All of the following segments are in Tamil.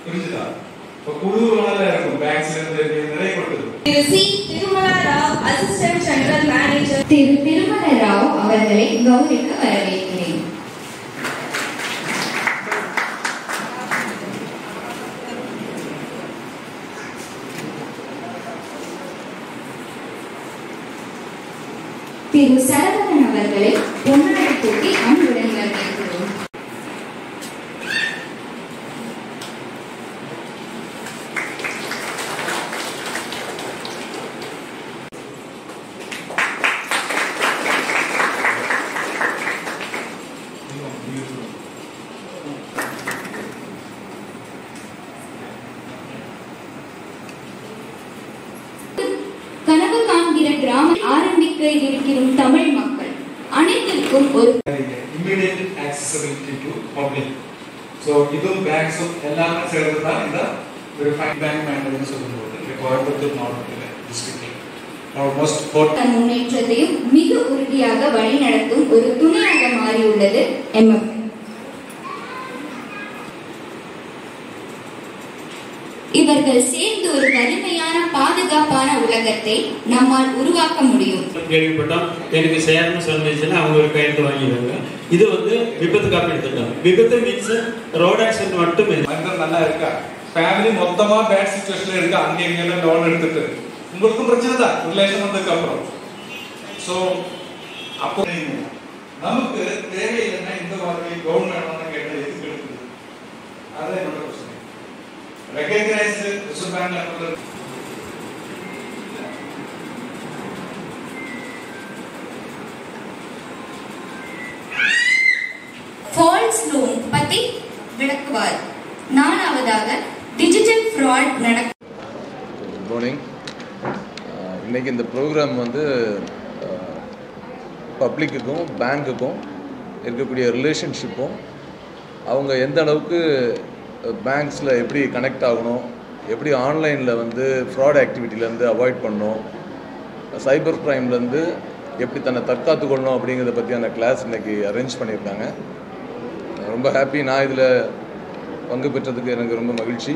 புரிஞ்சுதா? இப்போ குழுவால இருக்கும் பேங்க்ஸ்ல இருந்து நிறைய கொடுக்குது. Thiru C. Tirumala Rao, assistant general manager. Thiru Tirumala Rao அவர்களை கௌரவிக்க வரவேற்கிறேன். திரு சரவணன் அவர்களை பொன்னாடை தூக்கி அன்புடன் வரவேற்கிறோம். கனவு காண்கிற கிராமம் ஆரம்பிக்க இருக்கிறோம் தமிழ் மக்கள் அனைத்திற்கும் ஒரு immediate accessibility to public. So இதுவும் பேங்க்ஸும் எல்லாமே சேர்ந்து தான் இந்த வெரிஃபைட் பேங்க் மேனேஜ்மென்ட் சொல்லும்போது இந்த கோயம்புத்தூர் மாவட்டத்தில் டிஸ்ட்ரிக்ட்ல ஆல்மோஸ்ட் முன்னேற்றத்தையும் மிக உறுதியாக வழிநடத்தும் ஒரு துணையாக மாறியுள்ளது MF. இவர்கள் சேர்ந்து ஒரு வலிமையான பாதுகாப்பான உலகத்தை நம்மால் உருவாக்க முடியும். கேள்விப்பட்டோம். எனக்கு சேரணும் சொன்னீங்கன்னா அவங்க ஒரு கையெழுத்து வாங்கிடுவாங்க. இது வந்து விபத்து காப்பீடு திட்டம். விபத்து மீன்ஸ் ரோட் ஆக்சிடென்ட் மட்டுமே. மனிதர் நல்லா இருக்கா, ஃபேமிலி மொத்தமா பேட் சிச்சுவேஷன்ல இருக்கு, அங்கே இங்கெல்லாம் லோன் எடுத்துட்டு உங்களுக்கும் பிரச்சனை தான் ரிலேஷன் வந்ததுக்கு அப்புறம். ஸோ அப்போ நமக்கு தேவையில்லைன்னா இந்த மாதிரி கவர்மெண்ட் கேட்டது எதுக்கு எடுக்குது? அதான் என்னோட பிரச்சனை. ரெகக்னைஸ்டு ரிசர்வ் பேங்க் லெவல்ல ஃபால்ஸ் லோன் பத்தி விளக்குவார். நான்காவதாக டிஜிட்டல் ஃப்ராட் நடக்கும். Good morning. இன்னைக்கு இந்த ப்ரோக்ராம் வந்து பப்ளிக்குக்கும் பேங்க்குக்கும் இருக்கக்கூடிய ரிலேஷன்ஷிப்பும் அவங்க எந்த அளவுக்கு பேங்க்ஸில் எப்படி கனெக்ட் ஆகணும், எப்படி ஆன்லைனில் வந்து ஃப்ராட் ஆக்டிவிட்டிலேருந்து அவாய்ட் பண்ணணும், சைபர் க்ரைம்லேருந்து எப்படி தன்னை தற்காத்து கொள்ளணும் அப்படிங்கிறத பற்றியான கிளாஸ் இன்றைக்கி அரேஞ்ச் பண்ணியிருக்காங்க. ரொம்ப ஹாப்பி. நான் இதில் பங்கு பெற்றதுக்கு எனக்கு ரொம்ப மகிழ்ச்சி.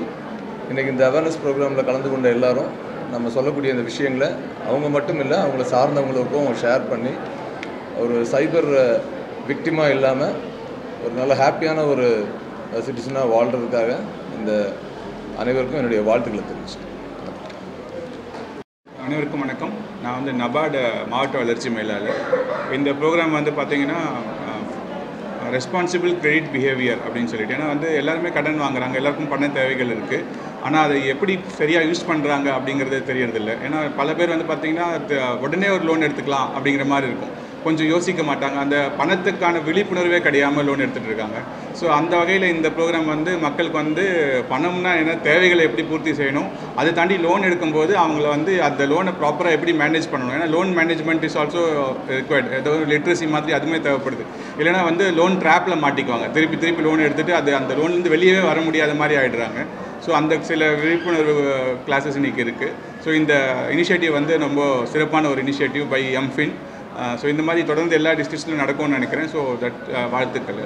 இன்றைக்கி இந்த அவேர்னஸ் ப்ரோக்ராமில் கலந்து கொண்ட எல்லாரும் நம்ம சொல்லக்கூடிய இந்த விஷயங்களை அவங்க மட்டும் இல்லை அவங்கள சார்ந்தவங்களுக்கும் ஷேர் பண்ணி ஒரு சைபர் விக்டிமாக இல்லாமல் ஒரு நல்ல ஹாப்பியான ஒரு சிட்டிசனாக வாழ்கிறதுக்காக இந்த அனைவருக்கும் என்னுடைய வாழ்த்துக்களை தெரிவிச்சேன். அனைவருக்கும் வணக்கம். நான் வந்து நபார்டு மாவட்ட வளர்ச்சி மேலாளர். இந்த ப்ரோக்ராம் வந்து பார்த்திங்கன்னா ரெஸ்பான்சிபிள் கிரெடிட் பிஹேவியர் அப்படின்னு சொல்லிட்டு, ஏன்னா வந்து எல்லாருமே கடன் வாங்குறாங்க, எல்லாருக்கும் பண தேவைகள் இருக்குது. ஆனால் அதை எப்படி சரியாக யூஸ் பண்ணுறாங்க அப்படிங்கிறது தெரியறதில்ல. ஏன்னா பல பேர் வந்து பார்த்திங்கன்னா உடனே ஒரு லோன் எடுத்துக்கலாம் அப்படிங்கிற மாதிரி இருக்கும், கொஞ்சம் யோசிக்க மாட்டாங்க. அந்த பணத்துக்கான விழிப்புணர்வே கிடையாமல் லோன் எடுத்துகிட்டு இருக்காங்க. ஸோ அந்த வகையில் இந்த ப்ரோக்ராம் வந்து மக்களுக்கு வந்து பணம்னா என்ன, தேவைகளை எப்படி பூர்த்தி செய்யணும், அதை தாண்டி லோன் எடுக்கும்போது அவங்கள வந்து அந்த லோனை ப்ராப்பராக எப்படி மேனேஜ் பண்ணணும். ஏன்னா loan management is also required. ஏதோ லிட்ரஸி மாதிரி அதுவுமே தேவைப்படுது. இல்லைனா வந்து லோன் ட்ராப்பில் மாட்டிக்குவாங்க, திருப்பி லோன் எடுத்துகிட்டு அந்த லோன்லேருந்து வெளியவே வர முடியாத மாதிரி ஆகிடுறாங்க. ஸோ அந்த சில விழிப்புணர்வு கிளாஸஸ் இன்றைக்கி இருக்குது. ஸோ இந்த இனிஷியேட்டிவ் வந்து ரொம்ப சிறப்பான ஒரு இனிஷியேட்டிவ் பை எம்ஃபின். ஸோ இந்த மாதிரி தொடர்ந்து எல்லா டிஸ்ட்ரிக்ட்ஸ்லையும் நடக்கும்னு நினைக்கிறேன். ஸோ தட் வாழ்த்துக்கள்.